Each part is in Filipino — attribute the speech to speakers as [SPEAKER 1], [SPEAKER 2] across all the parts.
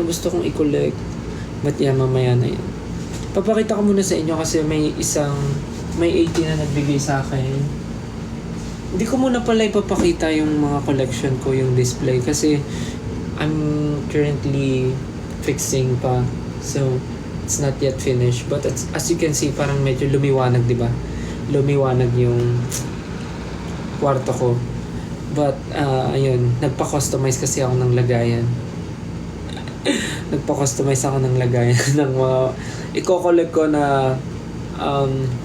[SPEAKER 1] gusto kong i-collect. But yeah, mamaya na yan. Papakita ko muna sa inyo kasi may 18 na nagbigay sa akin. Hindi ko muna pala ipapakita yung mga collection ko, yung display. Kasi I'm currently fixing pa. So, it's not yet finished. But as you can see, parang medyo lumiwanag, di ba? Lumiwanag yung kwarto ko. But, ayun, nagpa-customize kasi ako ng lagayan. Nagpa-customize ako ng lagayan ng mga i-collect ko na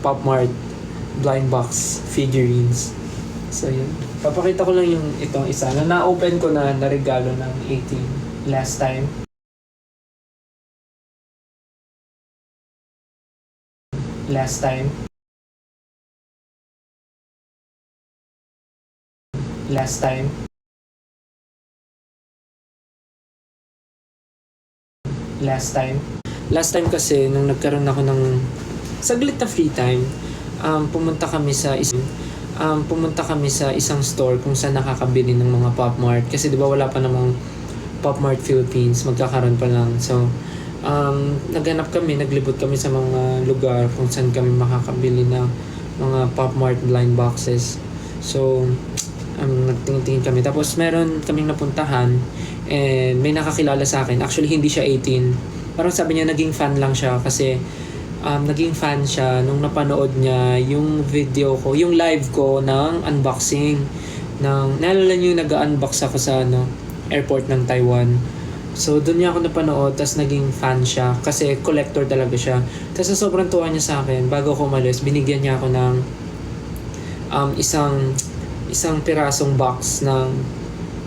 [SPEAKER 1] Pop Mart blind box figurines. So, yun. Papakita ko lang yung itong isa na na-open ko na regalo ng 18 last time. Last time. Last time kasi nung nagkaroon ako ng saglit na free time, pumunta kami sa isang store kung saan nakakabili ng mga Pop Mart kasi 'di ba wala pa namang Pop Mart Philippines, magkakaroon pa lang. So naglibot kami sa mga lugar kung saan kami makakabili ng mga Pop Mart blind boxes. So nagtingin-tingin kami. Tapos meron kaming napuntahan and may nakakilala sa akin. Actually, hindi siya 18. Parang sabi niya, naging fan lang siya kasi naging fan siya nung napanood niya yung video ko, yung live ko ng unboxing. Naalala niyo, nag-unbox ako sa airport ng Taiwan. So, doon niya ako napanood, tapos naging fan siya kasi collector talaga siya. Tapos sobrang tuwa niya sa akin. Bago ko umalis, binigyan niya ako ng isang pirasong box ng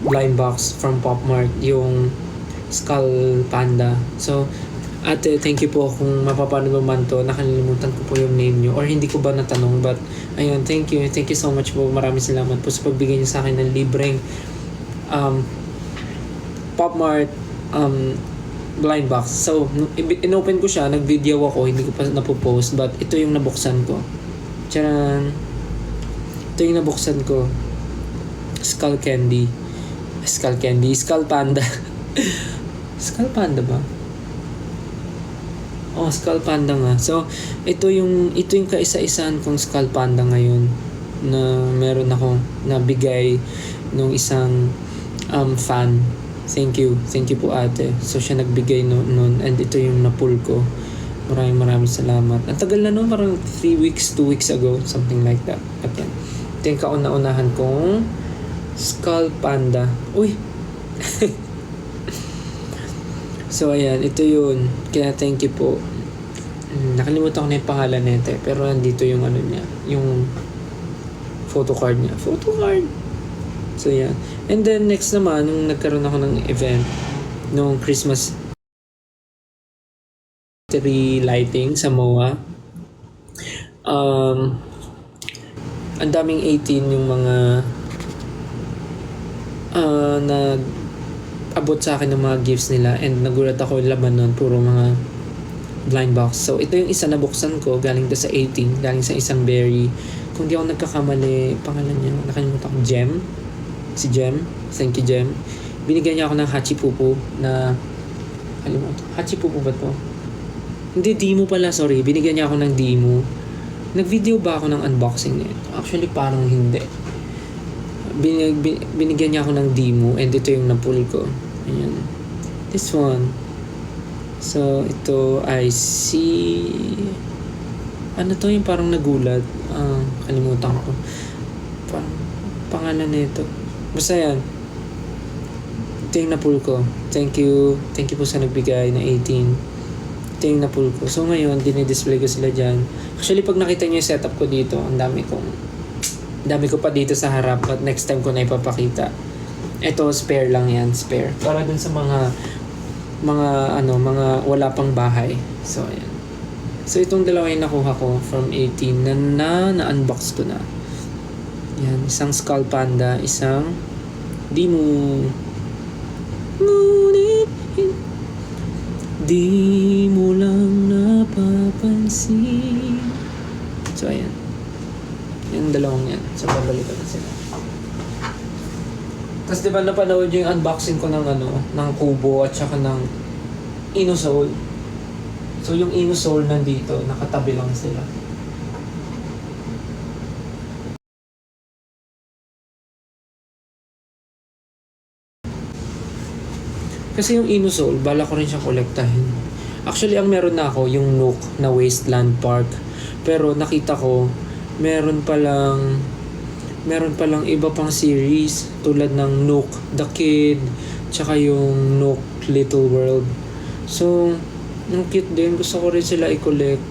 [SPEAKER 1] blind box from Pop Mart, yung Skull Panda. So, ate, thank you po kung mapapanood mo man to. Nakalimutan ko po yung name nyo or hindi ko ba natanong, but ayun, thank you so much po. Maraming salamat po sa pagbigay niyo sa akin ng libreng Pop Mart blind box. So, inopen ko siya, nag-video ako, hindi ko pa napopost, but ito yung nabuksan ko. Tcharan! Ito yung nabuksan ko. Skull Panda. Skull Panda ba? Oh, Skull Panda nga. So, ito yung kaisa-isahan kong Skull Panda ngayon na meron ako nabigay nung isang fan. Thank you po ate. So, siya nagbigay noon and ito yung na-pull ko. Maraming salamat. Ang tagal na parang 2 weeks ago, something like that. At yan. Ito yung kauna-unahan kong Skull Panda. Uy! So, ayan. Ito yun. Kaya thank you po. Nakalimutan ko na yung pangalan nito. Pero nandito yung niya. Yung photocard niya. So, yan. And then, next naman, nung nagkaroon ako ng event, nung Christmas tree lighting sa MOA, ang daming 18 yung mga nag-abot sa akin ng mga gifts nila and nagulat ako yung laman nun, puro mga blind box. So, ito yung isa na buksan ko, galing sa 18, galing sa isang berry. Kung di ako nagkakamali, pangalan niya, nakalimutan ko, si Jem. Thank you, Jem. Binigyan niya ako ng Hachipupu na, Hachipupu ba to? Hindi, Dimo pala, sorry. Binigyan niya ako ng Dimo. Nag-video ba ako ng unboxing nito? Actually, parang hindi. Binigyan niya ako ng Dimo and ito yung napull ko. Ayan. This one. So, ito ay ano to yung parang nagulat? Kalimutan ko. Parang pangalan nito. Basta yan. Ito yung napull ko. Thank you po sa nagbigay na 18. Ito yung napull ko. So ngayon, dinidisplay ko sila dyan. Actually, pag nakita nyo yung setup ko dito, ang dami ko pa dito sa harap, but next time ko na ipapakita. Ito, spare lang yan. Spare. Para dun sa mga wala pang bahay. So, ayan. So, itong dalawa yung nakuha ko from 18 na-unbox ko na. Yan. Isang Skull Panda, isang Dimo. Ngunit di mo lang napapansin. So, ayan. Yung dalawang yan. So, babalikan na sila. Tapos, di ba napanood yung unboxing ko ng ng kubo at saka ng Inusole. So yung Inusole nandito, nakatabi lang sila. Kasi yung Inusole, bala ko rin siyang kolektahin. Actually, ang meron na ako, yung Nook na Wasteland Park. Pero nakita ko, meron palang iba pang series tulad ng Nook the Kid, tsaka yung Nook Little World. So, yung cute din. Gusto ko rin sila i-collect.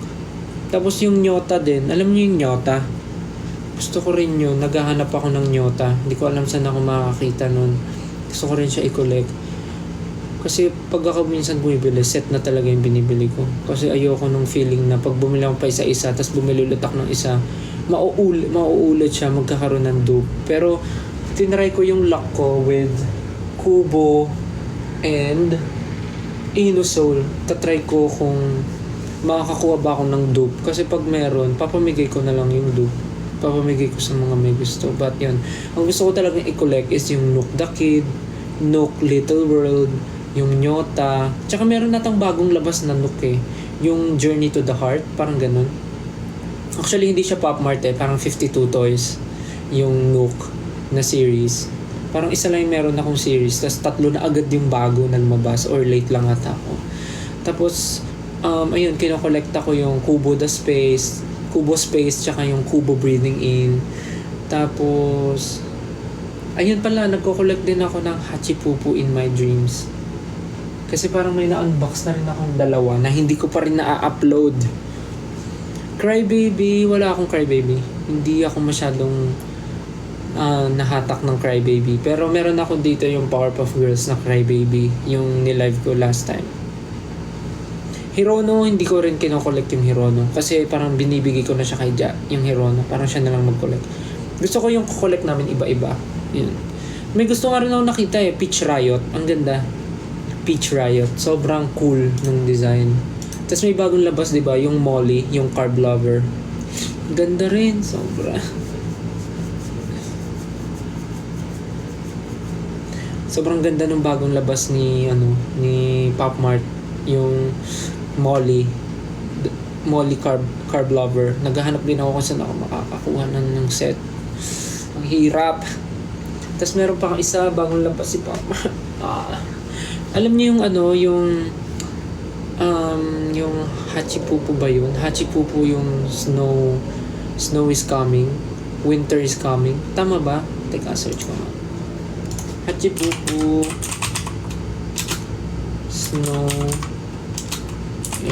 [SPEAKER 1] Tapos yung Nyota din. Alam niyo yung Nyota? Gusto ko rin yun. Naghahanap ako ng Nyota. Hindi ko alam saan ako makakita nun. Gusto ko rin siya i-collect. Kasi pag ako minsan bumibili, set na talaga yung binibili ko. Kasi ayoko nung feeling na pag bumili ako pa isa-isa, tapos bumili ulit ako ng isa, mauulit siya, magkakaroon ng dupe. Pero, tinry ko yung luck ko with Kubo and Inusole. Tatry ko kung makakakuha ba ako ng dupe. Kasi pag meron, papamigay ko na lang yung dupe. Papamigay ko sa mga may gusto. But yun, ang gusto ko talaga i-collect is yung Nook the Kid, Nook Little World, yung Nyota, tsaka meron natang bagong labas na Nook eh. Yung Journey to the Heart, parang ganun. Actually, hindi siya Pop Mart eh. Parang 52 Toys yung Nook na series. Parang isa lang yung meron akong series. Tapos 3 na agad yung bago na lumabas. Or late lang ata ako. Tapos, ayun, kinokolekta ko yung Kubo Space, tsaka yung Kubo Breathing In. Tapos, ayun pala, nagko-collect din ako ng Hachipupu in My Dreams. Kasi parang may na-unbox na rin akong 2 na hindi ko pa rin na-upload. Crybaby, wala akong Crybaby. Hindi ako masyadong nahatak ng Crybaby. Pero meron ako dito yung Powerpuff Girls na Crybaby. Yung nilive ko last time. Hirono, hindi ko rin kinokollect yung Hirono. Kasi parang binibigay ko na siya kay Ja, yung Hirono. Parang siya na lang mag-collect. Gusto ko yung collect namin iba-iba. Yun. May gusto nga rin ako nakita eh, Peach Riot. Ang ganda. Peach Riot. Sobrang cool ng design. Tapos may bagong labas, di ba? Yung Molly, yung Carb Lover. Ganda rin. Sobra. Sobrang ganda ng bagong labas ni Pop Mart. Yung Molly Carb Lover. Naghahanap din ako kung saan ako makakakuha ng set. Ang hirap. Tapos meron pa kang isa, bagong labas si Pop Mart. Alam niyo yung yung Hachipupu ba yun? Hachipupu yung Snow is coming, Winter is coming. Tama ba? Teka, search ko nga. Hachipupu Snow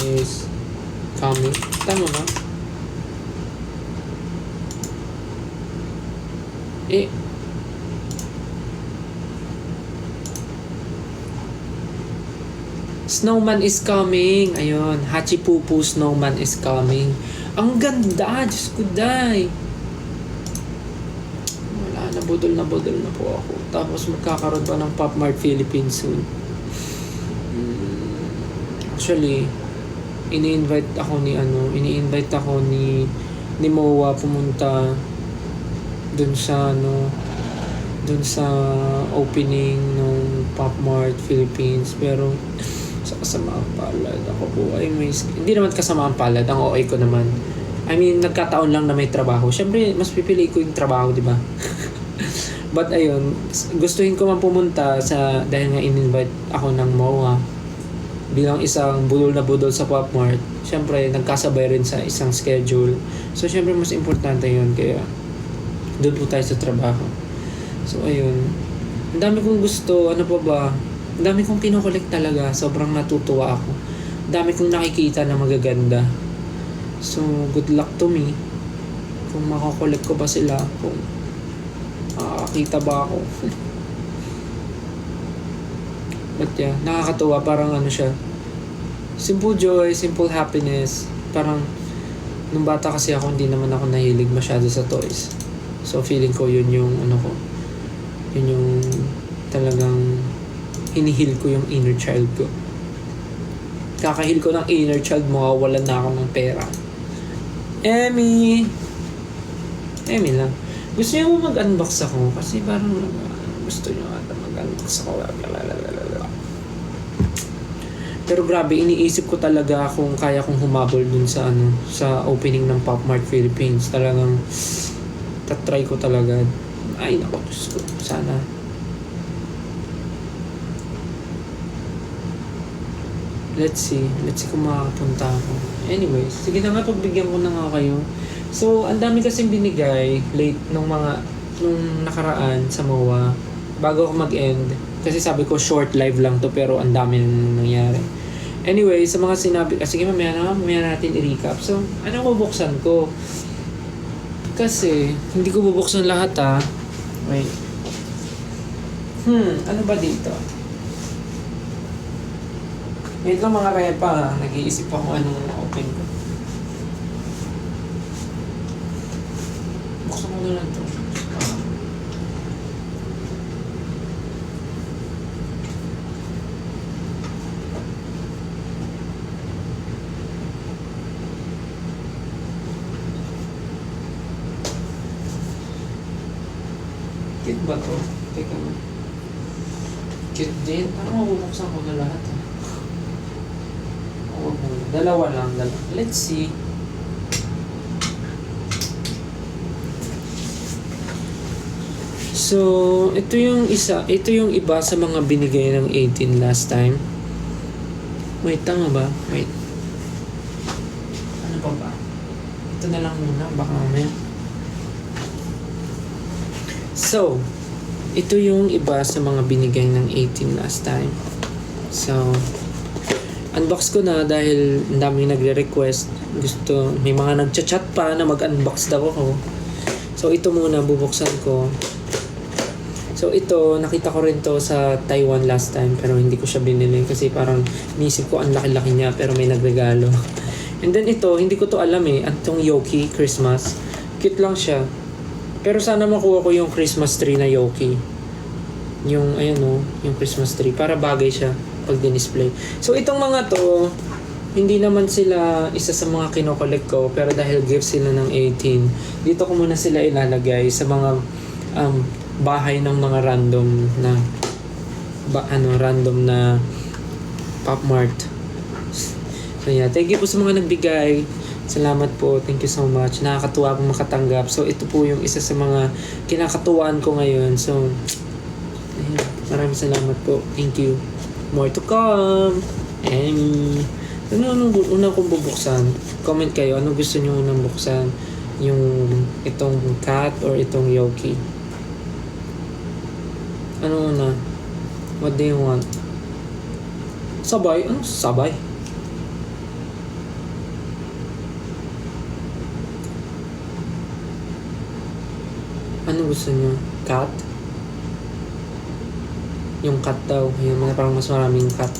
[SPEAKER 1] is coming. Tama ba? Snowman is coming. Ayun. Hachipupu Snowman is coming. Ang ganda. Diyos ko, day. Wala. Nabudol na po ako. Tapos magkakaroon pa ng Pop Mart Philippines soon. Actually, ini-invite ako ni Moa pumunta dun sa opening ng Pop Mart Philippines. Pero sa kasamaang palad ako po ay hindi naman kasamaang palad, ang OA ko naman. I mean, nagkataon lang na may trabaho. Siyempre, mas pipili ko yung trabaho, di ba? But ayun, gustuhin ko man pumunta dahil nga in-invite ako ng MOA bilang isang budol na budol sa Pop Mart. Siyempre, nagkasabay rin sa isang schedule. So, siyempre, mas importante yun. Kaya, doon po tayo sa trabaho. So, ayun. Ang dami kong gusto. Ano pa ba? Ang dami kong kinokollect talaga. Sobrang natutuwa ako. Ang dami kong nakikita na magaganda. So, good luck to me. Kung makakollect ko ba sila. Kung makakita ba ako. But yeah, nakakatuwa. Parang siya. Simple joy, simple happiness. Parang, nung bata kasi ako, hindi naman ako nahilig masyado sa toys. So, feeling ko yun yung yun yung talagang hinihil ko yung inner child ko. Kakahil ko ng inner child, mawawalan na ako ng pera. Emmy lang. Gusto niyo mo mag-unbox ako? Kasi parang gusto niyo ata mag-unbox ako. Pero grabe, iniisip ko talaga kung kaya kong humabol dun sa sa opening ng Pop Mart Philippines. Talagang tatry ko talaga. Ay nako, Diyos ko. Sana. Let's see kung makakapunta ako. Anyways, sige na nga, pagbigyan ko na nga kayo. So, ang dami kasing binigay late nung nakaraan sa MOA bago ako mag-end. Kasi sabi ko short live lang to pero ang dami nang nangyari. Anyway, sa mga sinabi, sige mamaya natin i-recap. So, ano bubuksan ko? Kasi, hindi ko bubuksan lahat Wait. Ano ba dito? Wait lang mga repa nag-iisip ako anong open ko. Buksan mo na lang to. Cute ba to? Teka mo. Cute din. Parang mabubuksan ko na lahat Dalawa lang. Let's see. So, ito yung iba sa mga binigay ng 18 last time. Wait, tama ba? Wait. Ano pa ba? Ito na lang muna, baka mamaya. So, ito yung iba sa mga binigay ng 18 last time. So, unbox ko na dahil ang daming nagre-request. May mga nagchat-chat pa na mag-unbox daw ako. So, ito muna bubuksan ko. So, ito, nakita ko rin to sa Taiwan last time pero hindi ko siya binili kasi parang nisip ko ang laki-laki niya pero may nagregalo. And then ito, hindi ko to alam Itong Yoki Christmas. Cute lang siya. Pero sana makuha ko yung Christmas tree na Yoki. Yung, yung Christmas tree. Para bagay siya pag dinisplay. So, itong mga to, hindi naman sila isa sa mga kinokollect ko, pero dahil gift sila ng 18, dito ko muna sila ilalagay sa mga bahay ng mga random na Pop Mart. So, yeah. Thank you po sa mga nagbigay. Salamat po. Thank you so much. Nakakatuwa pong makatanggap. So, ito po yung isa sa mga kinakatuwaan ko ngayon. So, ayun. Maraming salamat po. Thank you. More to come. And anong unang kong bubuksan? Comment kayo. Ano gusto nyo unang buksan? Yung itong cat or itong Yoki? Ano una? What do you want? Sabay? Ano sabay? Ano gusto nyo? Cat? Yung cat daw. Yung parang mas maraming cat.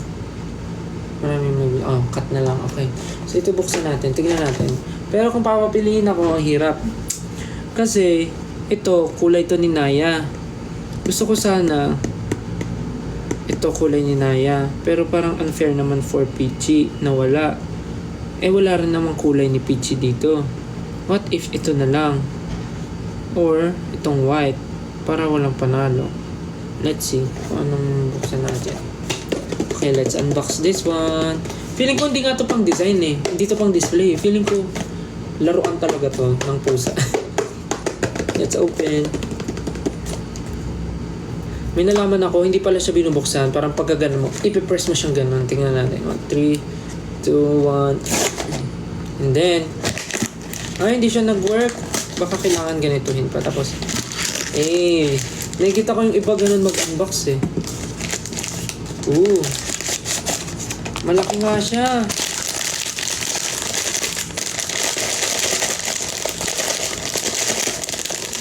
[SPEAKER 1] Cat na lang. Okay. So, ito buksan natin. Tignan natin. Pero kung papapiliin ako, hirap. Kasi, ito, kulay to ni Naya. Gusto ko sana, ito kulay ni Naya. Pero parang unfair naman for Peachy na wala. Wala rin namang kulay ni Peachy dito. What if ito na lang? Or, itong white. Para walang panalo. Let's see kung anong buksan natin. Okay, let's unbox this one. Feeling ko hindi nga to pang design Hindi to pang display. Feeling ko laruan talaga to ng pusa. Let's open. May nalaman ako, hindi pala siya binubuksan. Parang pagkagano mo, ipipress mo siyang ganun. Tingnan natin. 1, 3, 2, 1. And then, hindi siya nag-work. Baka kailangan ganituhin pa. Tapos, nakikita ko yung iba ganun mag-unbox malaki nga siya.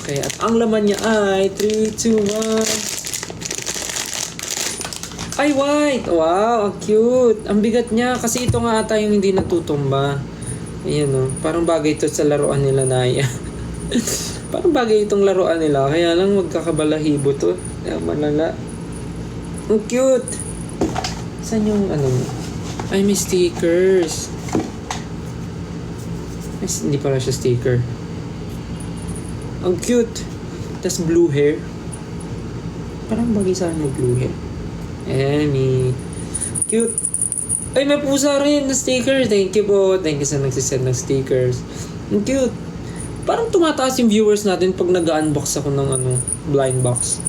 [SPEAKER 1] Okay, at ang laman niya ay 3, 2, 1. Ay, white! Wow, ang cute! Ang bigat niya kasi ito nga ata yung hindi natutumba. Ayan parang bagay ito sa laruan nila Naya. Parang bagay itong laruan nila. Kaya lang magkakabalahibo to. Malala. Ang cute! Saan yung Ay, may stickers. Ay, hindi pala siya sticker. Ang cute! Tas blue hair. Parang bagay sa akin yung blue hair. May cute! Ay, may pusa rin na sticker. Thank you po. Thank you sa nagsisend ng stickers. Ang cute. Parang tumataas yung viewers natin pag nag-unbox ako ng blind box.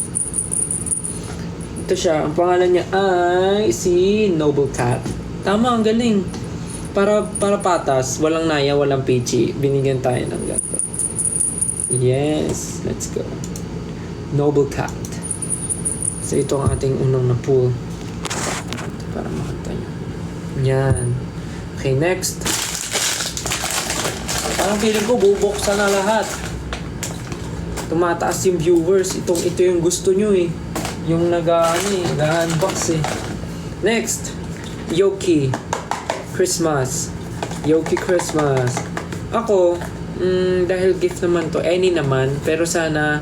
[SPEAKER 1] Ito siya. Ang pangalan niya ay si Noble Cat. Tama, ang galing. Para patas, walang naya, walang peachy. Binigyan tayo ng ganito. Yes, let's go. Noble Cat. So ito ang ating unang na pull. Para makita nyo. Yan. Okay, next. Parang feeling ko bubuksan na lahat. Tumataas yung viewers. Ito yung gusto nyo eh. Yung nag-unbox eh. Next. Yoki. Christmas. Yoki Christmas. Ako, dahil gift naman to, any naman, pero sana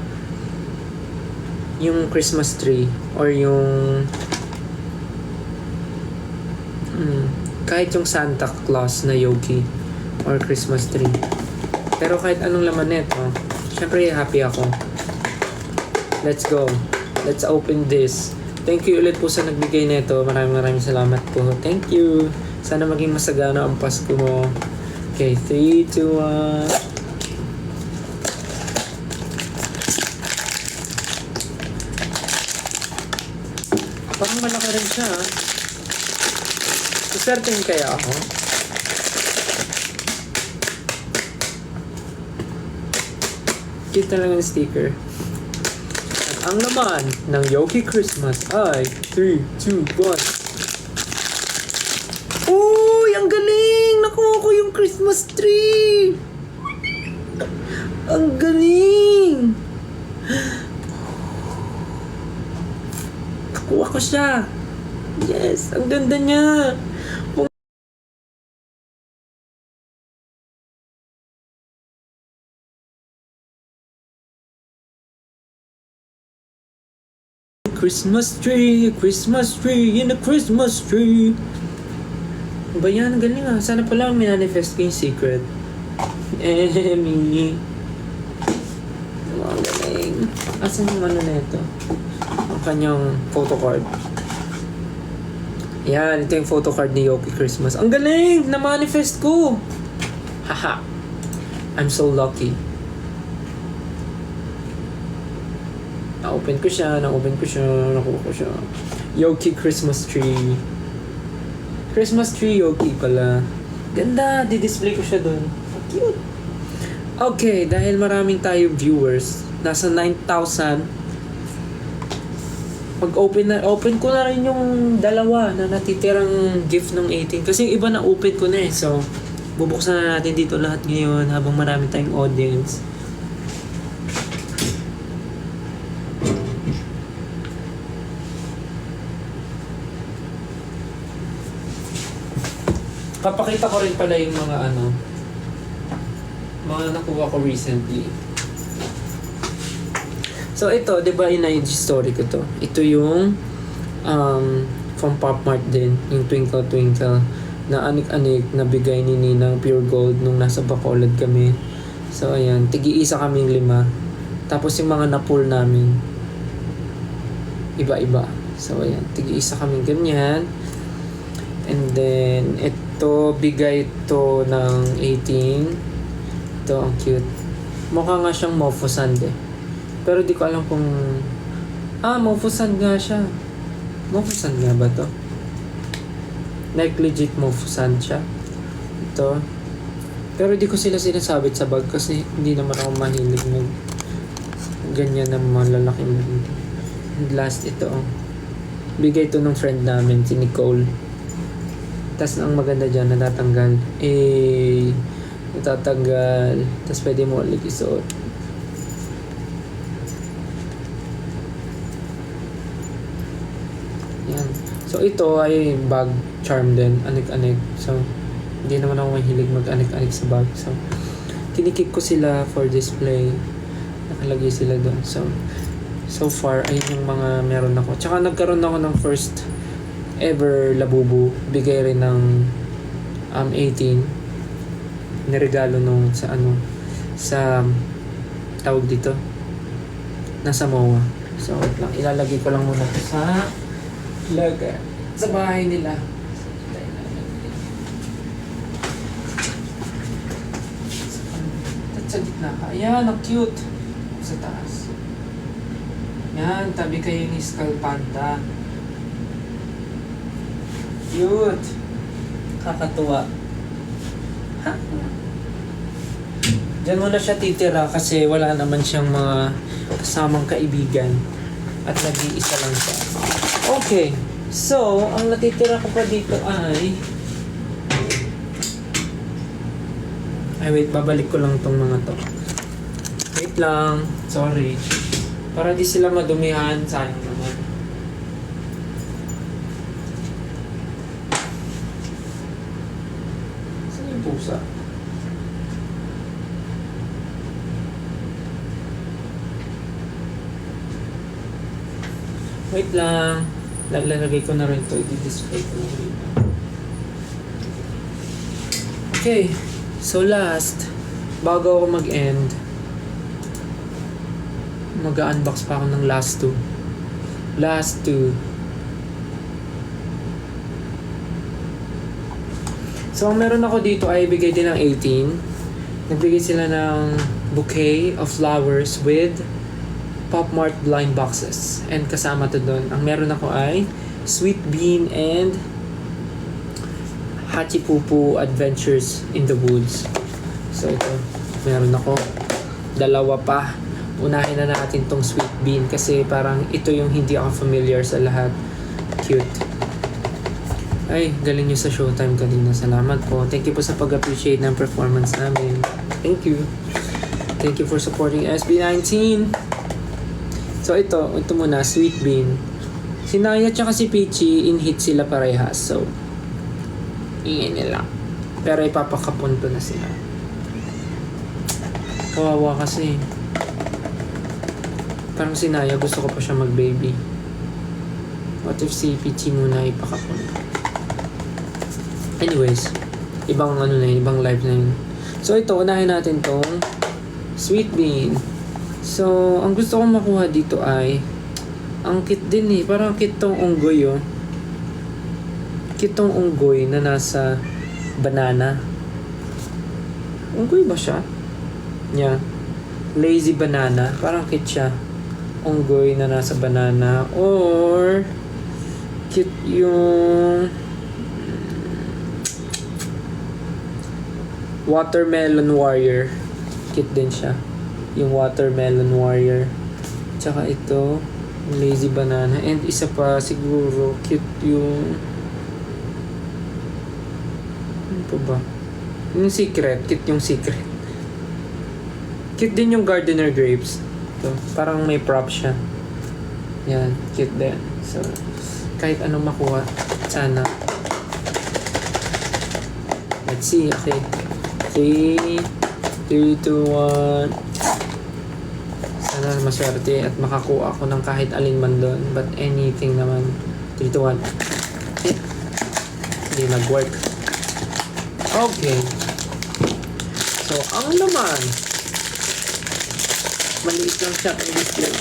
[SPEAKER 1] yung Christmas tree or yung kahit yung Santa Claus na Yoki or Christmas tree. Pero kahit anong laman nito, syempre happy ako. Let's go. Let's open this. Thank you ulit po sa nagbigay nito. Maraming salamat po. Thank you. Sana maging masagana ang Pasko mo. Okay, 3, 2, 1. Parang malaki rin siya. Certain kaya ako. Cute lang yung sticker. At ang laman ng Yoki Christmas ay 3, 2, 1. Uy! Ang galing! Nakuha ko yung Christmas tree! Ang galing! Nakuha ko siya! Yes! Ang ganda niya! Christmas tree in a Christmas tree. Ba yan? Ang galing ah. Sana pala minanifest ko yung secret. Emmy. Ang galing. Asan yung na ito? Ang kanyang photocard. Yan, ito yung photocard ni Yoki Christmas. Ang galing! Na-manifest ko! Haha. I'm so lucky. Na-open ko siya, nakuha ko siya. Yoki Christmas tree. Christmas tree Yoki pala. Ganda, di-display ko siya dun. Cute. Okay, dahil maraming tayo viewers, nasa 9,000. Open ko na rin yung dalawa na natitirang gift ng 18. Kasi yung iba na open ko na eh. So, bubuksan na natin dito lahat ngayon habang marami tayong audience. Papakita ko rin pala yung mga mga nakuha ko recently. So ito, 'di ba in-IG story ko to. Ito yung from Pop Mart din, yung Twinkle Twinkle na anik-anik na bigay ni Ninang Pure Gold nung nasa Bacolod kami. So ayan, tigi-isa kaming 5. Tapos yung mga na-pull namin iba-iba. So ayan, tigi-isa kaming ganyan. And then ito, bigay ito ng 18. Ito, ang cute. Mukha nga siyang Mofo-san eh. Pero di ko alam kung... Mofo-san nga siya. Mofo-san nga ba to? Like legit Mofo-san siya. Ito. Pero di ko sila sinasabit sa bag kasi hindi naman ako mahilig ng ganyan na malalaking bag. And last ito. Bigay ito ng friend namin, si Nicole. Tapos ang maganda dyan, natatanggal. Natatanggal. Tapos pwede mo ulit isuot. Yan. So ito ay bag charm din. Anik-anik. So hindi naman ako mahilig mag-anik-anik sa bag. So kinikip ko sila for display. Nakalagay sila doon. So far, ayun yung mga meron ako. Tsaka nagkaroon ako ng first ever Labubu, bigay rin ng 18. Niregalo nung sa tawag dito, nasa MOA. So wait lang, ilalagay ko lang muna sa bahay nila. Sa gitna ka. Ayan, ang cute. Sa taas. Yan, tabi kayo ni Skull Panda. Cute. Kakatuwa. Ha? Diyan muna siya titira kasi wala naman siyang mga kasamang kaibigan. At nag-iisa lang siya. Okay. So, ang natitira ko pa dito ay... wait, babalik ko lang tong mga to. Wait lang. Sorry. Para di sila madumihan. Sayang naman. Saan yung pusa? Wait lang. Lalagay ko na rin ito. I-display ko na rin. Okay. So last, bago ako mag-end, mag-unbox pa ako ng last two. Last two. So ang meron ako dito ay bigay din ng 18. Nagbigay sila ng bouquet of flowers with Pop Mart blind boxes. And kasama to doon. Ang meron ako ay Sweet Bean and Hachipupu Adventures in the Woods. So ito, meron ako. Dalawa pa. Unahin na natin tong Sweet Bean kasi parang ito yung hindi ako familiar sa lahat. Cute. Ay, galing nyo sa Showtime kanina. Salamat po. Thank you po sa pag-appreciate ng performance namin. Thank you. Thank you for supporting SB19. So ito muna, Sweet Bean. Si Naya at si Peachy, in-hit sila parehas. So, ingay nila. Pero ipapakapunto na sila. Kawawa kasi. Parang si Naya, gusto ko pa siya mag-baby. What if si Peachy muna ipakapunto? Anyways, ibang ibang live na yun. So ito, unahin natin tong Sweet Bean. So, ang gusto kong makuha dito ay ang cute din eh. Parang cute tong unggoy oh. Cute tong unggoy na nasa banana. Unggoy ba siya? Yeah. Lazy banana. Parang cute siya. Unggoy na nasa banana. Or cute yung Watermelon Warrior. Cute din siya. Yung Watermelon Warrior. Tsaka ito, Lazy Banana. And isa pa siguro, cute yung... Ano pa ba? Yung Secret. Cute yung Secret. Cute din yung Gardener Grapes. Ito, parang may prop siya. Yan, cute din. So, kahit anong makuha, sana. Let's see, okay. 3, 2, 1. Sana maswerte at makakuha ako ng kahit alin man doon. But anything naman. 3, 2, 1. Hindi nag-work. Okay. So, ang laman. Maliit lang siya ang display.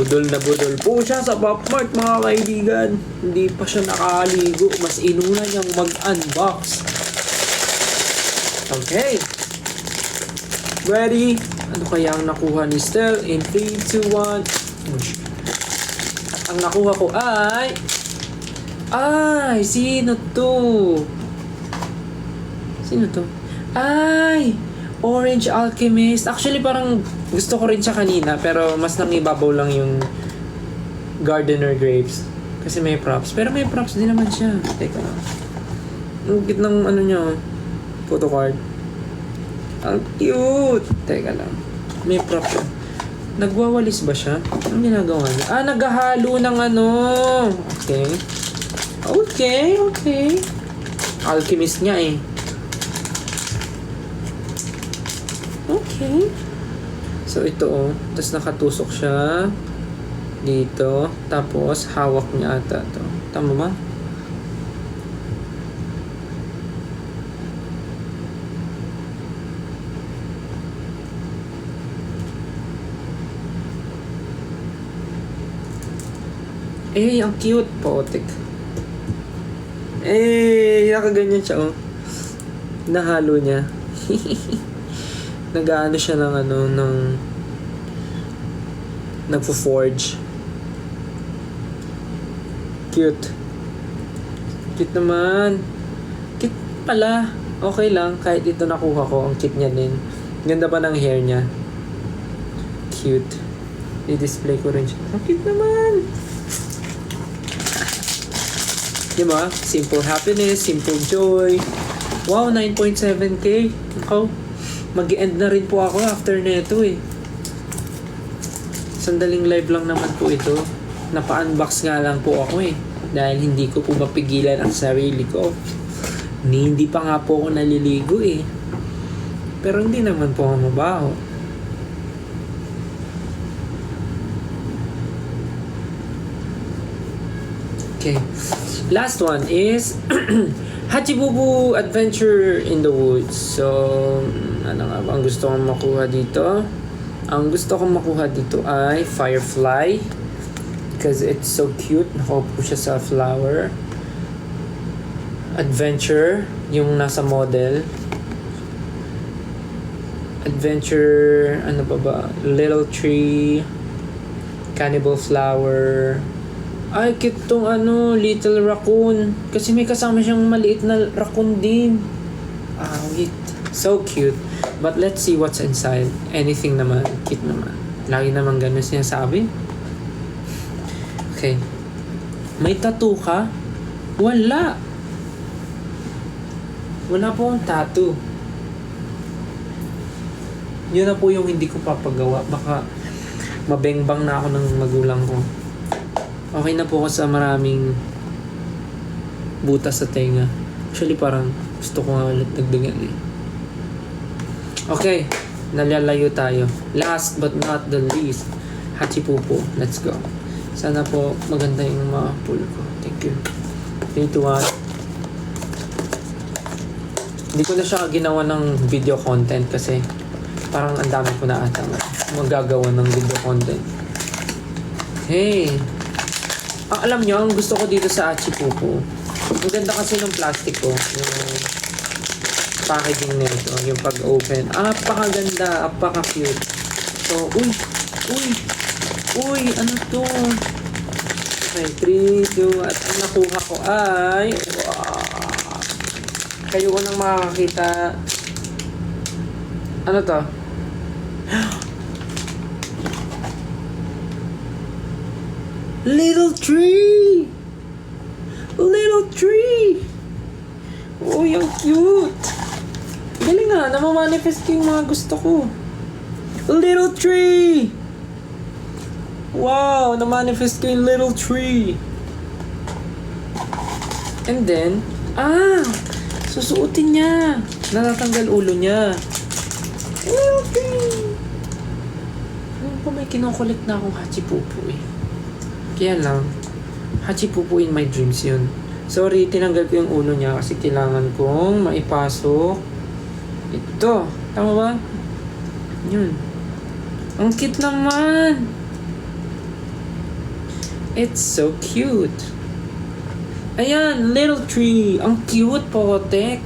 [SPEAKER 1] Budol na budol po siya sa Pop Mart mga kaibigan. Hindi pa siya nakaligo. Mas inuna niyang mag-unbox. Okay. Ready? Ano kaya ang nakuha ni Stel? In 3, 2, 1. At ang nakuha ko ay... sino to? Sino to? Orange Alchemist. Actually, parang gusto ko rin siya kanina, pero mas nangibabaw lang yung Gardener Grapes. Kasi may props. Pero may props din naman siya. Teka lang. Ang cute ng niya, photo card. Ang cute! Teka lang. May props siya. Nagwawalis ba siya? Anong ginagawa niya? Naghahalo ng Okay. Okay. Alchemist nga eh. Okay. So ito tapos nakatusok siya dito, tapos hawak niya ata to. Tama ba? Ang cute, potik. Nakaganyan siya oh. Nahalo niya. Nag-aano siya ng nagfo-forge. Cute. Cute naman. Cute pala. Okay lang. Kahit ito nakuha ko. Ang cute niya din. Ganda pa ng hair niya. Cute. I-display ko rin siya. Ang cute naman. Diba? Simple happiness. Simple joy. Wow, 9.7k. Ako. Mag-end na rin po ako after neto eh. Sandaling live lang naman po ito. Napa-unbox nga lang po ako eh. Dahil hindi ko po mapigilan ang sarili ko. Hindi pa nga po ako naliligo eh. Pero hindi naman po ako mabaho. Okay. Last one is Hachibubu Adventure in the Woods. So, ano nga ba ang gusto kong makuha dito? Ang gusto kong makuha dito ay Firefly. Because it's so cute. Nakaupo siya sa flower. Adventure, yung nasa model. Adventure, ano ba? Little Tree. Cannibal Flower. Ay, cute tong Little Raccoon. Kasi may kasama siyang maliit na raccoon din. Wait. So cute. But let's see what's inside. Anything naman. Cute naman. Lagi naman ganun sinasabi. Okay. May tattoo ka? Wala. Wala po akong tattoo. Yun na po yung hindi ko papagawa. Baka mabengbang na ako ng magulang ko. Okay na po ako sa maraming butas sa tenga. Actually parang gusto ko nga ulit dagdagan eh. Okay. Nalalayo tayo. Last but not the least. Hachipupu. Let's go. Sana po maganda yung mga pool ko. Thank you. 3, 2, 1. Hindi ko na siya ginawa ng video content kasi parang ang dami ko na ata magagawa ng video content. Hey! Alam nyo, ang gusto ko dito sa Hachipupu, ang ganda kasi ng plastic ko. Yung packaging nito, yung pag-open. Apakaganda, apaka-cute. So, uy, ano to? Okay, 3, 2, at ang nakuha ko ay, wow! Kayo ko nang makakakita. Ano to? Little tree! Little tree! Oh, yung cute! Galing nga, namamanifest ko yung mga gusto ko. Little tree! Wow! Na-manifest ko yung little tree. And then, susuotin niya. Natatanggal ulo niya. Little tree! Alam ko may kinokollect na akong Hachipupu eh. Kaya lang, Hachipupu in my dreams yun. Sorry, tinanggal ko yung ulo niya kasi kailangan kong maipasok. Ito. Tama ba? Yun. Ang cute naman! It's so cute. Ayan, little tree. Ang cute po, Tek.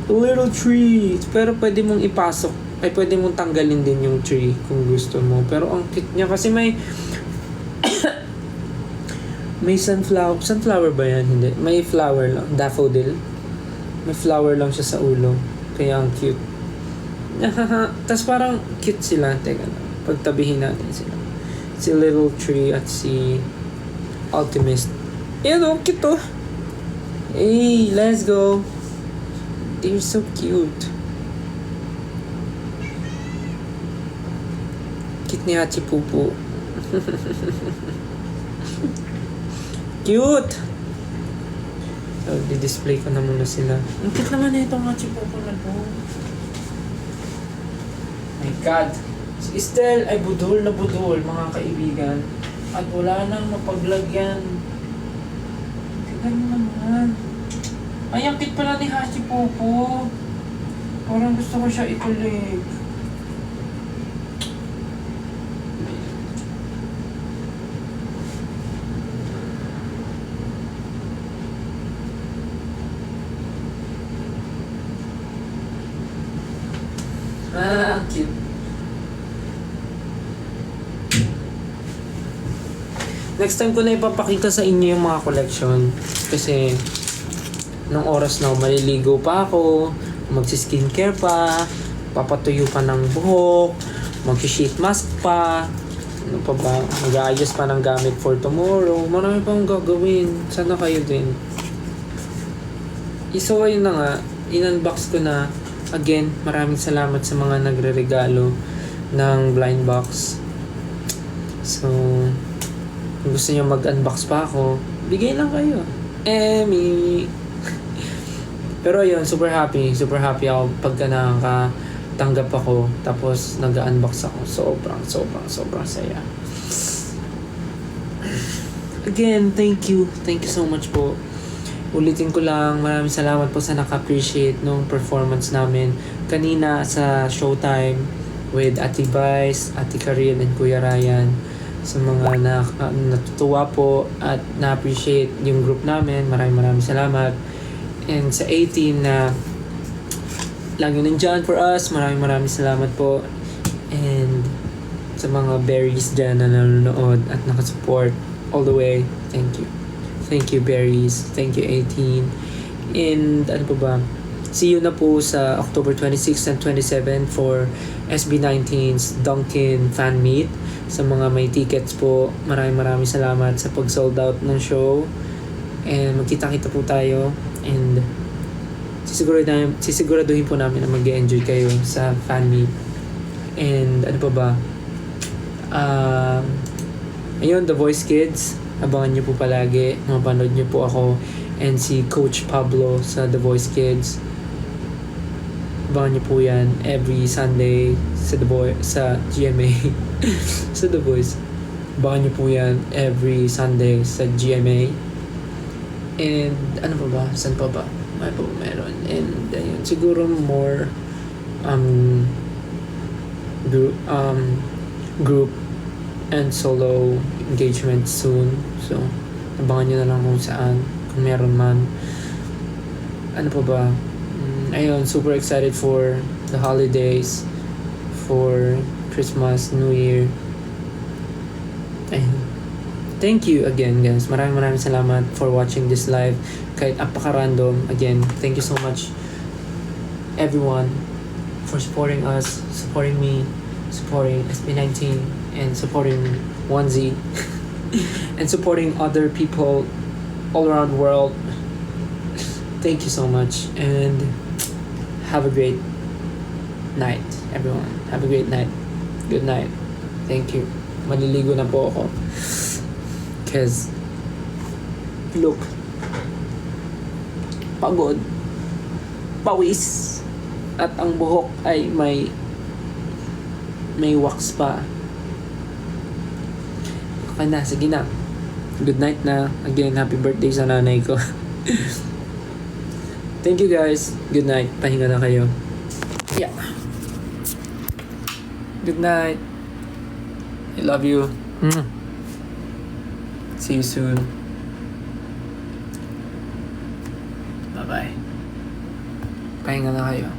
[SPEAKER 1] Little tree. Pero pwede mong ipasok. Ay, pwede mong tanggalin din yung tree kung gusto mo. Pero ang cute niya kasi may may sunflower. Sunflower ba yan? Hindi. May flower lang. Daffodil. May flower lang siya sa ulo. Kaya ang cute. Tapos parang cute sila. Teka lang. Pagtabihin natin sila. Si Little Tree at si Alchemist. Yan o, cute o. Hey, let's go. They're so cute. Cute ni Hachipupu. Cute! So, di-display ko na muna sila. Ang cute naman na itong Hachipupu na to. My God! Si Estelle ay budol na budol, mga kaibigan. At wala nang mapaglagyan. Tignan mo naman. Ay, ang cute pala ni Hachipupu. Parang gusto ko siya ikulig. Ang cute. Next time ko na ipapakita sa inyo yung mga collection. Kasi, nung oras na maliligo pa ako, magsi-skincare pa, papatuyo pa ng buhok, mag-sheet mask pa, ano pa ba, mag-aayos pa ng gamit for tomorrow. Marami pa akong gagawin. Sana kayo din. So, ayun na nga. In-unbox ko na. Again, maraming salamat sa mga nagre-regalo ng blind box. So, kung gusto nyo mag-unbox pa ako, bigay lang kayo. Emmy! Pero ayun, super happy. Super happy ako pagka nakakatanggap ako. Tapos nag-unbox ako. Sobrang saya. Again, thank you. Thank you so much po. Ulitin ko lang, maraming salamat po sa naka-appreciate nung performance namin kanina sa Showtime with Ate Vice, Ate Karil, and Kuya Ryan. Sa mga natutuwa po at na-appreciate yung group namin, maraming salamat. And sa 18 na lagi nandyan for us, maraming salamat po. And sa mga berries dyan na nanonood at nakasupport all the way, thank you. Thank you, berries. Thank you, 18. And ano po ba? See you na po sa October 26 and 27 for SB19's Dunkin Fan Meet. Sa mga may tickets po, maraming salamat sa pag-sold out ng show. And magkita-kita po tayo. And sisiguraduhin po namin na mag-enjoy kayo sa fan meet. And ano pa ba? Ayun, The Voice Kids. Abangan nyo po palagi. Mapanood nyo po ako and si Coach Pablo sa The Voice Kids. Abangan nyo po yan every Sunday sa GMA. sa The Voice. Abangan nyo po yan every Sunday sa GMA. And ano pa ba? Saan pa ba? May pa ba meron? And ayun, siguro more group and solo engagement soon. So, abangan nyo na lang kung saan, kung meron man. Ano pa ba? Ayun, super excited for the holidays, for Christmas, New Year. Ayun. Thank you again, guys. Maraming salamat for watching this live. Kahit apaka-random. Again, thank you so much, everyone, for supporting us, supporting me, supporting SB19, and supporting 1Z, and supporting other people all around the world. Thank you so much, and have a great night, everyone. Have a great night. Good night. Thank you. Maliligo na po ako. Because, look, pagod, pawis, at ang buhok ay may wax pa. Okay na, sige na. Good night na. Again, happy birthday sa nanay ko. Thank you, guys. Good night. Pahinga na kayo. Yeah. Good night. I love you. See you soon. Bye-bye. Pahinga na kayo.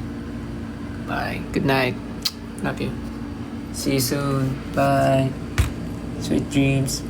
[SPEAKER 1] Bye. Good night. Love you. See you soon. Bye. Sweet dreams.